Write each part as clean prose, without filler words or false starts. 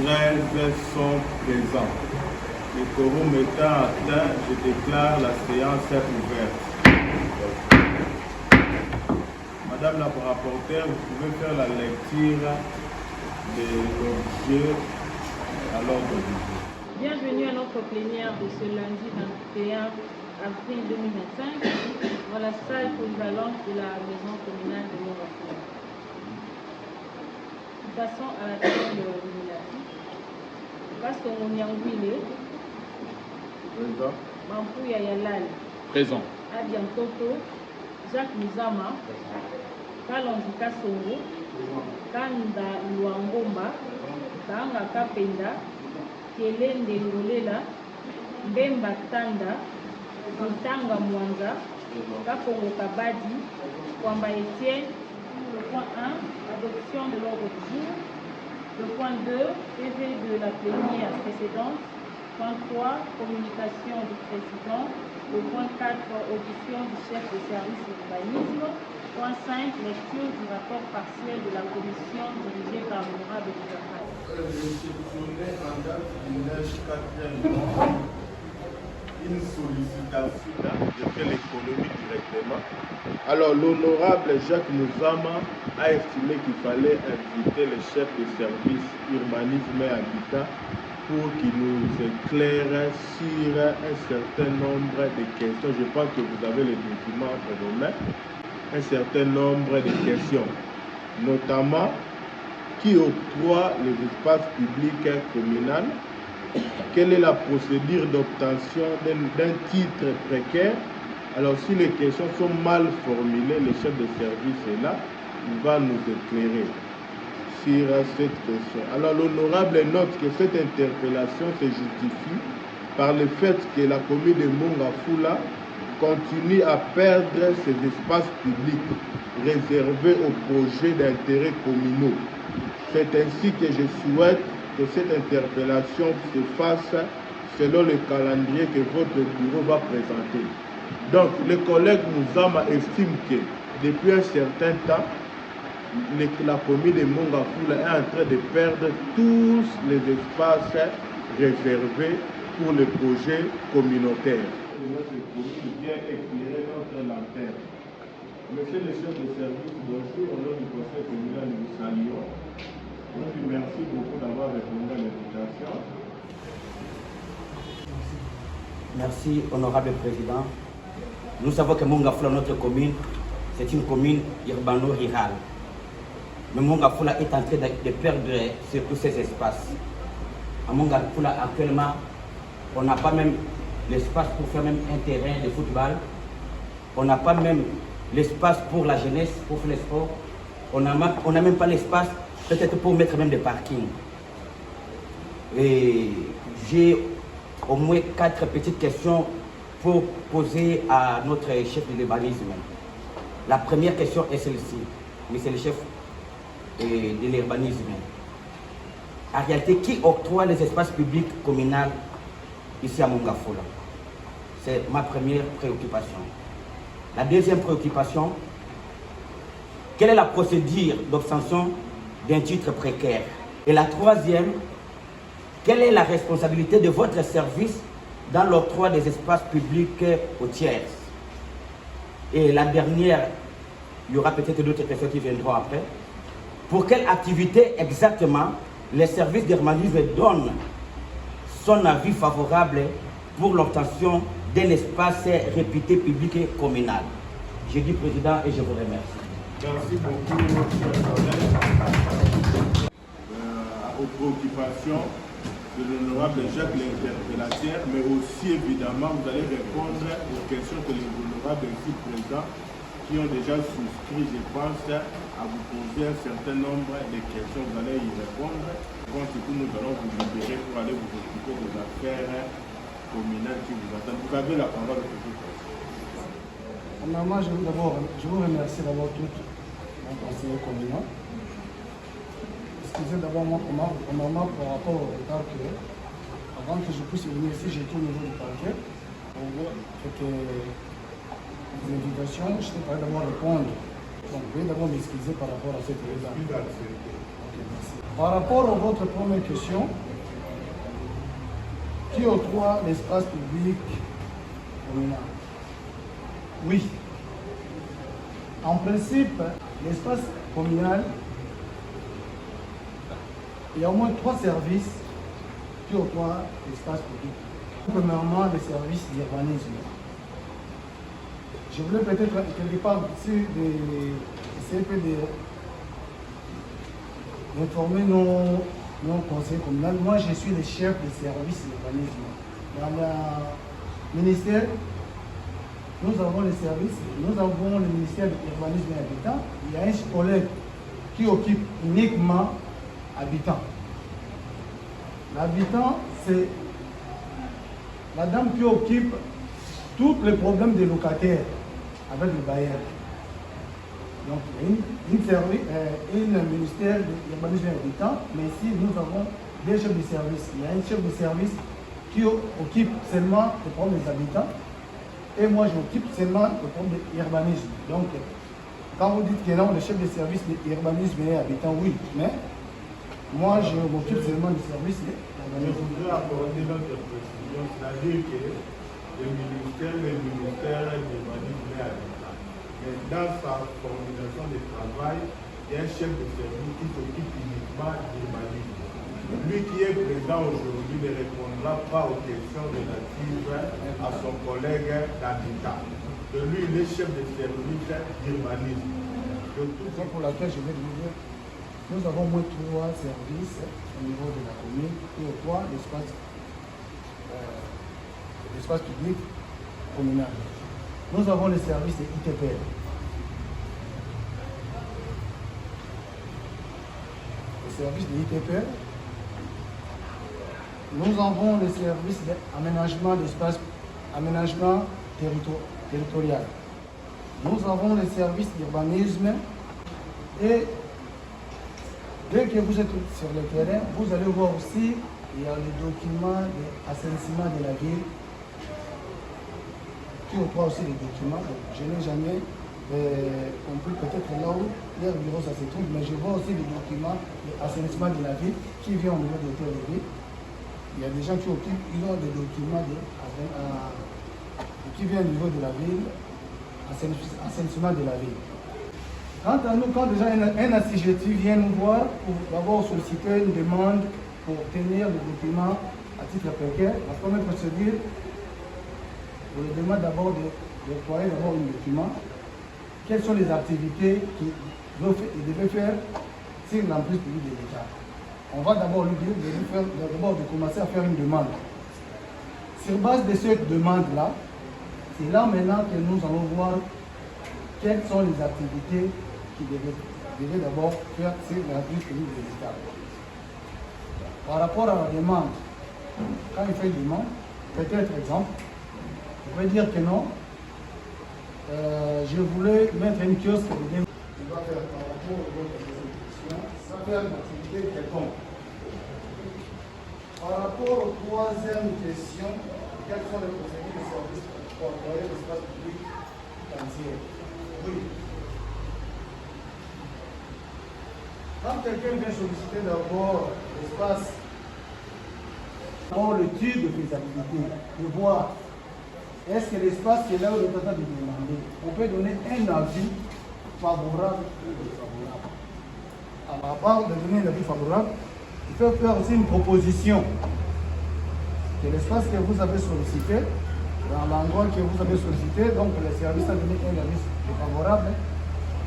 13 sont présents. Le quorum étant atteint, je déclare la séance ouverte. Madame la rapporteure, vous pouvez faire la lecture de l'objet à l'ordre du jour. Bienvenue à notre plénière de ce lundi 21 avril 2025 dans la salle polyvalente de la maison communale de Montréal. Nous passons à la table nominative. Pastor Nyangwile. Présent. Mampouya Yalal. Présent. Adian Toto. Jacques Muzama. Kalonji Kasongo. Kanda Luangomba. Tanga Kapenda. Kelende Ngolela. Mbemba Tanda. Mutanga Mwanza. Kapongo Kabadi. Kwamba Etienne. Le point 1, adoption de l'ordre du jour. Le point 2, PV de la plénière précédente. Point 3, communication du président. Le point 4, audition du chef de service urbanisme. Point 5, lecture du rapport partiel de la commission dirigée par l'honorable Djafar. Réceptionné en date du 9/4 une sollicitation, je fais l'économie directement. Alors l'honorable Jacques Muzama a estimé qu'il fallait inviter le chef de service urbanisme et habitat pour qu'il nous éclaire sur un certain nombre de questions. Je pense que vous avez les documents entre vos mains. Un certain nombre de questions, notamment qui octroie les espaces publics communaux. Quelle est la procédure d'obtention d'un titre précaire? Alors, si les questions sont mal formulées, le chef de service est là, il va nous éclairer sur cette question. Alors, l'honorable note que cette interpellation se justifie par le fait que la commune de Mongafula continue à perdre ses espaces publics réservés aux projets d'intérêt communaux. C'est ainsi que je souhaite que cette interpellation se fasse selon le calendrier que votre bureau va présenter. Donc, le collègue Muzama estime que depuis un certain temps, la commune de Mongafula est en train de perdre tous les espaces réservés pour les projets communautaires. Notre commune vient éclairer notre lanterne. Monsieur le chef de service, bonjour, au nom du conseil communal, nous vous saluons. Merci beaucoup d'avoir répondu à l'invitation. Merci, honorable président. Nous savons que Mongafula, notre commune, c'est une commune urbano-rurale. Mais Mongafula est en train de perdre sur tous ces espaces. À Mongafula, actuellement, on n'a pas même l'espace pour faire même un terrain de football. On n'a pas même l'espace pour la jeunesse, pour faire le sport. On n'a même pas l'espace peut-être pour mettre même des parkings. Et j'ai au moins 4 petites questions pour poser à notre chef de l'urbanisme. La première question est celle-ci, monsieur le chef de l'urbanisme. En réalité, qui octroie les espaces publics communaux ici à Mongafula? C'est ma première préoccupation. La deuxième préoccupation, quelle est la procédure d'obtention d'un titre précaire? Et la troisième, quelle est la responsabilité de votre service dans l'octroi des espaces publics aux tiers? Et la dernière, il y aura peut-être d'autres questions qui viendront après. Pour quelle activité exactement les services d'urbanisme donnent son avis favorable pour l'obtention d'un espace réputé public et communal? Je dis président et je vous remercie. Merci beaucoup, cher collègue. Aux préoccupations de l'honorable Jacques l'interpellateur, mais aussi évidemment vous allez répondre aux questions que les honorables ici présents qui ont déjà souscrit, je pense, à vous poser un certain nombre de questions. Vous allez y répondre. Quand surtout nous allons vous libérer pour aller vous occuper des affaires communales qui vous attendent. Vous avez la parole de tout. Normalement, je vous remercie d'abord tout mon conseiller communal. Excusez d'abord mon commandement par rapport au retard que, avant que je puisse venir ici, j'étais au niveau du parquet. Donc, les invitations, je ne sais pas d'abord répondre. Donc, veuillez d'abord m'excuser par rapport à cette retard. Ok, merci. Par rapport à votre première question, qui octroie l'espace public communal? Oui. En principe, l'espace communal, il y a au moins 3 services qui octroient l'espace public. Premièrement, les services d'urbanisme. Je voulais peut-être quelque part essayer d'informer nos conseils communaux. Moi, je suis le chef du service d'urbanisme. Dans le ministère, nous avons le service, nous avons le ministère de l'urbanisme et habitat. Il y a un collègue qui occupe uniquement habitant. L'habitant, c'est la dame qui occupe tous les problèmes des locataires avec le bailleur. Donc, une ministère de l'urbanisme et habitat, mais ici, nous avons des chefs de service. Il y a un chef de service qui occupe seulement les problèmes des habitants, et moi, j'occupe seulement le problème de l'urbanisme. Donc, quand vous dites que là, le chef de service de l'urbanisme et habitant, oui, mais moi, je m'occupe seulement du service de Je voudrais apporter notre précision, c'est-à-dire que le ministère de l'urbanisme et habitat, mais dans sa coordination de travail, il y a un chef de service qui s'occupe uniquement de l'urbanisme. Lui qui est présent aujourd'hui ne répondra pas aux questions relatives à son collègue d'habitat. Lui, il est chef de service d'urbanisme. C'est pour laquelle je vais dire, nous avons au moins 3 services au niveau de la commune qui octroient l'espace public communal. Nous avons le service de ITPR. Le service de ITPR. Nous avons le service d'aménagement d'espace, aménagement territorial. Nous avons le service d'urbanisme et dès que vous êtes sur le terrain, vous allez voir aussi il y a les documents d'assainissement de la ville qui octroient aussi les documents. Donc, je n'ai jamais compris peut-être là où leur bureau ça se trouve, mais je vois aussi les documents d'assainissement de la ville qui viennent au niveau de l'hôtel de ville. Il y a des gens qui occupent, ils ont des documents qui viennent au niveau de la ville, assainissement de la ville. Quant à nous, quand déjà un assujetti vient nous voir pour d'abord solliciter une demande pour obtenir le document à titre précaire, la première procédure, on lui demande d'abord d'octroyer d'abord un document. Quelles sont les activités qu'il devait faire sur l'emprise publique de l'État? On va d'abord lui dire de commencer à faire une demande. Sur base de cette demande-là, c'est là maintenant que nous allons voir quelles sont les activités qu'il devait d'abord faire sur l'emprise publique de l'État. Par rapport à la demande, quand il fait une demande, peut-être exemple, je vais dire que non, je voulais mettre une kiosque de démon. Il va faire par rapport aux autres questions, ça fait une activité quelconque. Par rapport aux 3e question, quelles sont les procédures de service pour employer l'espace public entier? Oui. Quand quelqu'un vient solliciter d'abord l'espace, pour l'étude de faisabilité, de voir est-ce que l'espace qui est là où le président de demander, on peut donner un avis favorable ou défavorable. À part de donner un avis favorable, il faut faire aussi une proposition que l'espace que vous avez sollicité, dans l'endroit que vous avez sollicité, donc le service a donné un avis défavorable,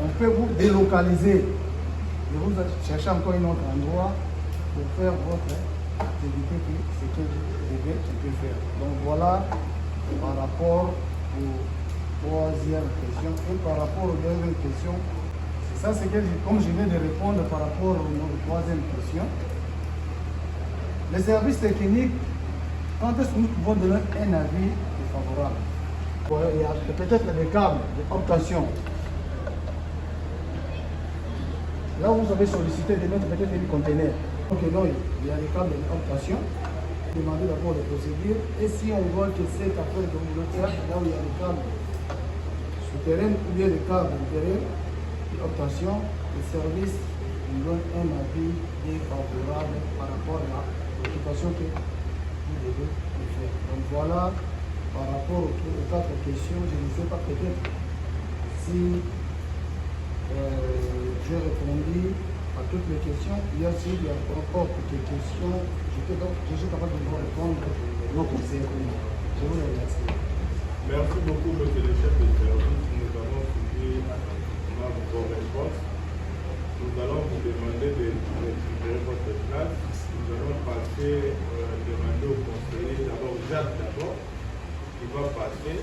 on peut vous délocaliser et vous chercher encore un autre endroit pour faire votre activité, ce que vous devez faire. Donc voilà par rapport aux 3e question et par rapport aux 2e question. C'est ça, c'est que comme je viens de répondre par rapport aux 3e question. Les services techniques, quand est-ce que nous pouvons donner un avis défavorable? Il y a peut-être des câbles d'obtention. Là, vous avez sollicité de mettre peut-être un conteneur. Donc, non, il y a des câbles d'obtention. Demandez d'abord les procédures. Et si on voit que cette affaire que vous voulez faire, là où il y a des câbles souterrains ou bien des câbles intérieurs d'obtention, les services il donne un avis défavorable par rapport à l'occupation que vous devez faire. Donc voilà, par rapport aux 4 questions, je ne sais pas peut-être si j'ai répondu à toutes les questions. Il y a s'il y a encore des questions, je suis capable de vous répondre donc c'est je vous remercie. Merci beaucoup, monsieur le chef de service. Nous avons suivi vos réponses. Nous allons vous demander de récupérer votre place. Nous allons passer, demander au conseiller, d'abord Jacques d'abord, qui va passer.